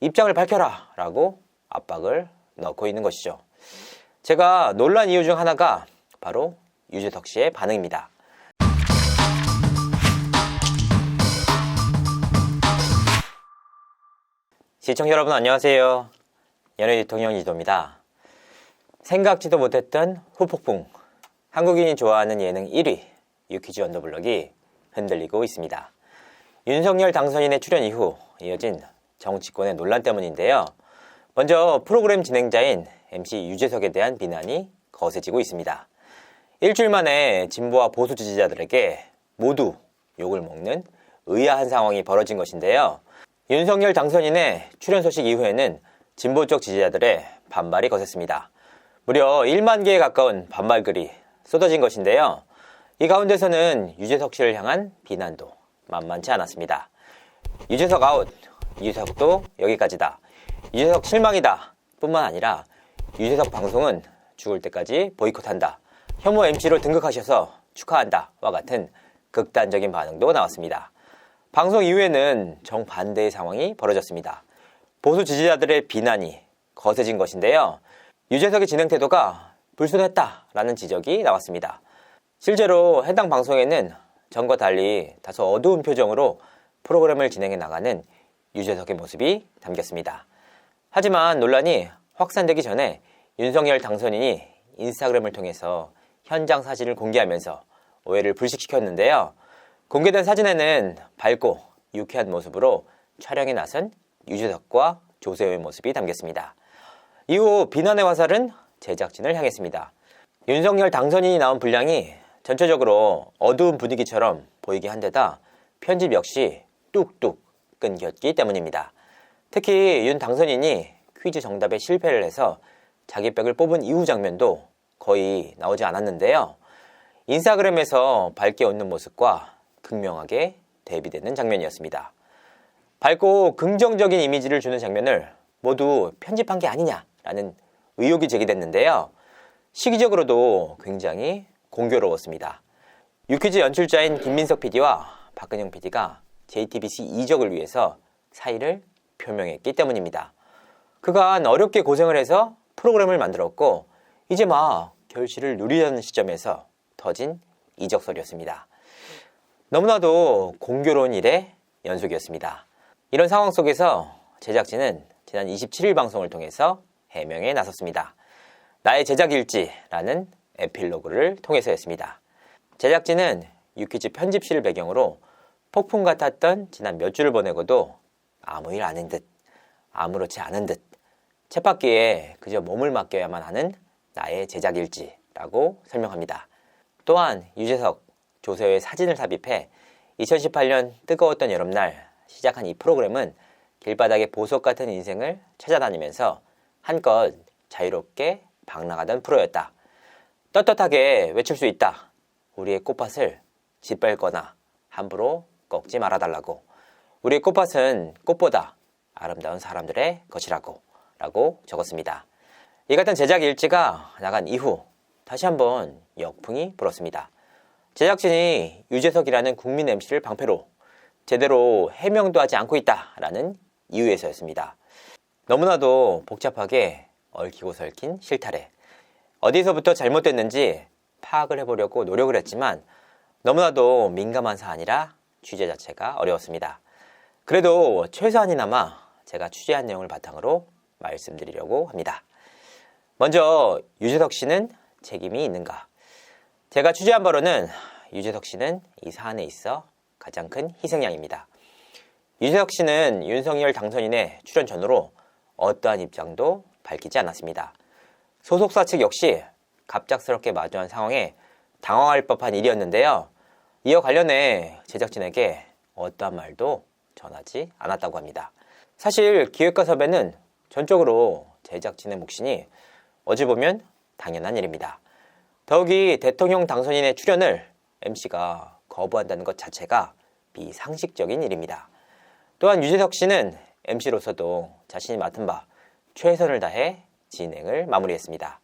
입장을 밝혀라 라고 압박을 넣고 있는 것이죠. 제가 놀란 이유 중 하나가 바로 유재석 씨의 반응입니다. 시청자 여러분 안녕하세요. 연예대통령 이도입니다. 생각지도 못했던 후폭풍, 한국인이 좋아하는 예능 1위 유퀴즈 언더블럭이 흔들리고 있습니다. 윤석열 당선인의 출연 이후 이어진 정치권의 논란 때문인데요. 먼저 프로그램 진행자인 MC 유재석에 대한 비난이 거세지고 있습니다. 일주일 만에 진보와 보수 지지자들에게 모두 욕을 먹는 의아한 상황이 벌어진 것인데요. 윤석열 당선인의 출연 소식 이후에는 진보 쪽 지지자들의 반발이 거셌습니다. 무려 1만 개에 가까운 반발글이 쏟아진 것인데요. 이 가운데서는 유재석 씨를 향한 비난도 만만치 않았습니다. 유재석 아웃, 유재석도 여기까지다, 유재석 실망이다 뿐만 아니라 유재석 방송은 죽을 때까지 보이콧한다, 혐오 MC로 등극하셔서 축하한다 와 같은 극단적인 반응도 나왔습니다. 방송 이후에는 정반대의 상황이 벌어졌습니다. 보수 지지자들의 비난이 거세진 것인데요. 유재석의 진행 태도가 불순했다라는 지적이 나왔습니다. 실제로 해당 방송에는 전과 달리 다소 어두운 표정으로 프로그램을 진행해 나가는 유재석의 모습이 담겼습니다. 하지만 논란이 확산되기 전에 윤석열 당선인이 인스타그램을 통해서 현장 사진을 공개하면서 오해를 불식시켰는데요. 공개된 사진에는 밝고 유쾌한 모습으로 촬영에 나선 유재석과 조세호의 모습이 담겼습니다. 이후 비난의 화살은 제작진을 향했습니다. 윤석열 당선인이 나온 분량이 전체적으로 어두운 분위기처럼 보이게 한 데다 편집 역시 뚝뚝 끊겼기 때문입니다. 특히 윤 당선인이 퀴즈 정답에 실패를 해서 자기 백을 뽑은 이후 장면도 거의 나오지 않았는데요. 인스타그램에서 밝게 웃는 모습과 극명하게 대비되는 장면이었습니다. 밝고 긍정적인 이미지를 주는 장면을 모두 편집한 게 아니냐라는 의혹이 제기됐는데요. 시기적으로도 굉장히 공교로웠습니다. 유퀴즈 연출자인 김민석 PD와 박근영 PD가 JTBC 이적을 위해서 사의를 표명했기 때문입니다. 그간 어렵게 고생을 해서 프로그램을 만들었고 이제 막 결실을 누리려는 시점에서 터진 이적설이었습니다. 너무나도 공교로운 일의 연속이었습니다. 이런 상황 속에서 제작진은 지난 27일 방송을 통해서 해명에 나섰습니다. 나의 제작일지라는 에필로그를 통해서였습니다. 제작진은 유퀴즈 편집실을 배경으로 폭풍 같았던 지난 몇 주를 보내고도 아무 일 아닌 듯, 아무렇지 않은 듯, 쳇바퀴에 그저 몸을 맡겨야만 하는 나의 제작일지라고 설명합니다. 또한 유재석, 조세호의 사진을 삽입해 2018년 뜨거웠던 여름날 시작한 이 프로그램은 길바닥의 보석 같은 인생을 찾아다니면서 한껏 자유롭게 방랑하던 프로였다. 떳떳하게 외칠 수 있다. 우리의 꽃밭을 짓밟거나 함부로 꺾지 말아달라고. 우리의 꽃밭은 꽃보다 아름다운 사람들의 것이라고 라고 적었습니다. 이 같은 제작 일지가 나간 이후 다시 한번 역풍이 불었습니다. 제작진이 유재석이라는 국민 MC를 방패로 제대로 해명도 하지 않고 있다라는 이유에서였습니다. 너무나도 복잡하게 얽히고 설킨 실타래. 어디서부터 잘못됐는지 파악을 해보려고 노력을 했지만 너무나도 민감한 사안이라 취재 자체가 어려웠습니다. 그래도 최소한이나마 제가 취재한 내용을 바탕으로 말씀드리려고 합니다. 먼저 유재석 씨는 책임이 있는가? 제가 취재한 바로는 유재석 씨는 이 사안에 있어 가장 큰 희생양입니다. 유재석 씨는 윤석열 당선인의 출연 전후로 어떠한 입장도 밝히지 않았습니다. 소속사 측 역시 갑작스럽게 마주한 상황에 당황할 법한 일이었는데요. 이와 관련해 제작진에게 어떠한 말도 전하지 않았다고 합니다. 사실 기획과 섭외는 전적으로 제작진의 몫이니 어찌 보면 당연한 일입니다. 더욱이 대통령 당선인의 출연을 MC가 거부한다는 것 자체가 비상식적인 일입니다. 또한 유재석 씨는 MC로서도 자신이 맡은 바 최선을 다해 진행을 마무리했습니다.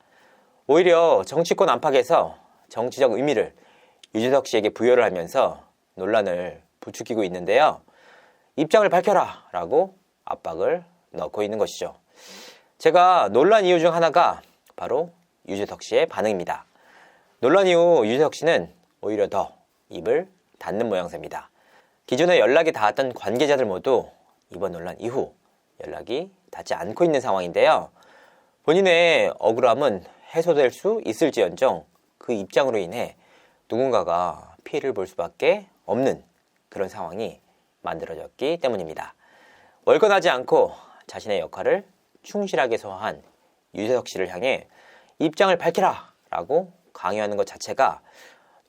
오히려 정치권 안팎에서 정치적 의미를 유재석 씨에게 부여를 하면서 논란을 부추기고 있는데요. 입장을 밝혀라 라고 압박을 넣고 있는 것이죠. 제가 놀란 이유 중 하나가 바로 유재석 씨의 반응입니다. 논란 이후 유재석 씨는 오히려 더 입을 닫는 모양새입니다. 기존에 연락이 닿았던 관계자들 모두 이번 논란 이후 연락이 닿지 않고 있는 상황인데요. 본인의 억울함은 해소될 수 있을지언정 그 입장으로 인해 누군가가 피해를 볼 수밖에 없는 그런 상황이 만들어졌기 때문입니다. 월권하지 않고 자신의 역할을 충실하게 소화한 유재석 씨를 향해 입장을 밝히라 라고 강요하는 것 자체가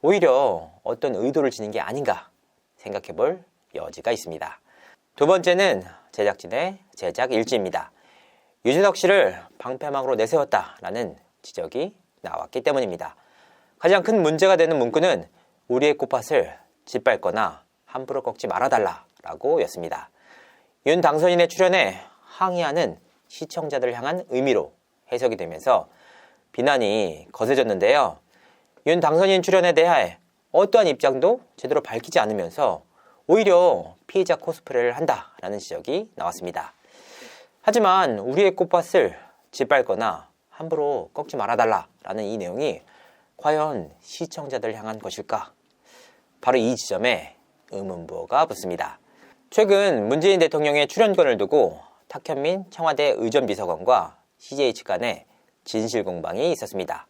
오히려 어떤 의도를 지닌 게 아닌가 생각해 볼 여지가 있습니다. 두 번째는 제작진의 제작 일지입니다. 유재석 씨를 방패막으로 내세웠다라는 지적이 나왔기 때문입니다. 가장 큰 문제가 되는 문구는 우리의 꽃밭을 짓밟거나 함부로 꺾지 말아달라라고 였습니다. 윤 당선인의 출연에 항의하는 시청자들을 향한 의미로 해석이 되면서 비난이 거세졌는데요. 윤 당선인 출연에 대해 어떠한 입장도 제대로 밝히지 않으면서 오히려 피해자 코스프레를 한다라는 지적이 나왔습니다. 하지만 우리의 꽃밭을 짓밟거나 함부로 꺾지 말아달라라는 이 내용이 과연 시청자들을 향한 것일까? 바로 이 지점에 의문부호가 붙습니다. 최근 문재인 대통령의 출연권을 두고 탁현민 청와대 의전비서관과 CJ 측 간에 진실 공방이 있었습니다.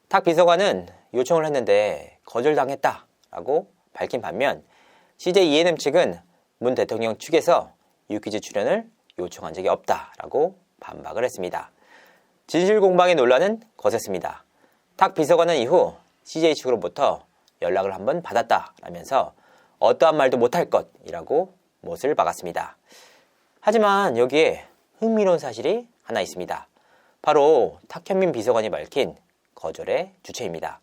탁 비서관은 요청을 했는데 거절당했다라고 밝힌 반면 CJ E&M 측은 문 대통령 측에서 유퀴즈 출연을 요청한 적이 없다라고 반박을 했습니다. 진실 공방의 논란은 거셌습니다. 탁 비서관은 이후 CJ 측으로부터 연락을 한번 받았다라면서 어떠한 말도 못할 것이라고 못을 박았습니다. 하지만 여기에 흥미로운 사실이 하나 있습니다. 바로 탁현민 비서관이 밝힌 거절의 주체입니다.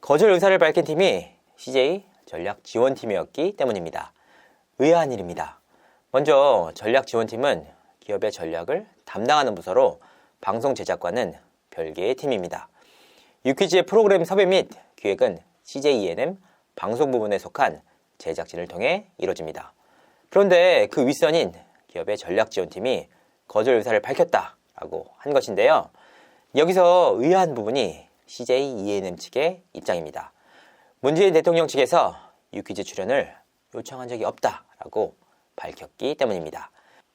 거절 의사를 밝힌 팀이 CJ 전략지원팀이었기 때문입니다. 의아한 일입니다. 먼저 전략지원팀은 기업의 전략을 담당하는 부서로 방송 제작과는 별개의 팀입니다. 유퀴즈의 프로그램 섭외 및 기획은 CJ E&M 방송 부문에 속한 제작진을 통해 이루어집니다. 그런데 그 윗선인 기업의 전략지원팀이 거절 의사를 밝혔다라고 한 것인데요. 여기서 의아한 부분이 CJ E&M 측의 입장입니다. 문재인 대통령 측에서 유퀴즈 출연을 요청한 적이 없다라고 밝혔기 때문입니다.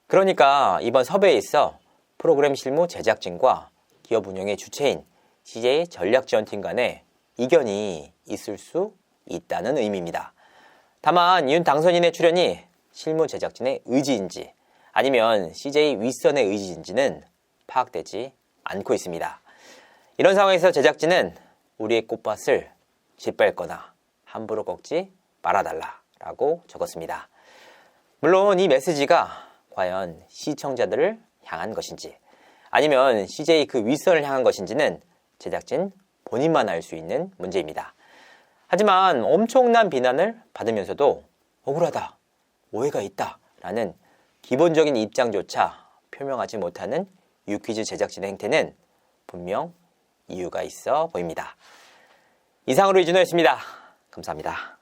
그러니까 이번 섭외에 있어 프로그램 실무 제작진과 기업 운영의 주체인 CJ 전략지원팀 간에 이견이 있을 수 있다는 의미입니다. 다만 윤 당선인의 출연이 실무 제작진의 의지인지 아니면 CJ 윗선의 의지인지는 파악되지 않고 있습니다. 이런 상황에서 제작진은 우리의 꽃밭을 짓밟거나 함부로 꺾지 말아달라라고 적었습니다. 물론 이 메시지가 과연 시청자들을 향한 것인지 아니면 CJ 그 윗선을 향한 것인지는 제작진 본인만 알 수 있는 문제입니다. 하지만 엄청난 비난을 받으면서도 억울하다, 오해가 있다 라는 기본적인 입장조차 표명하지 못하는 유퀴즈 제작진의 행태는 분명 이유가 있어 보입니다. 이상으로 이준호였습니다. 감사합니다.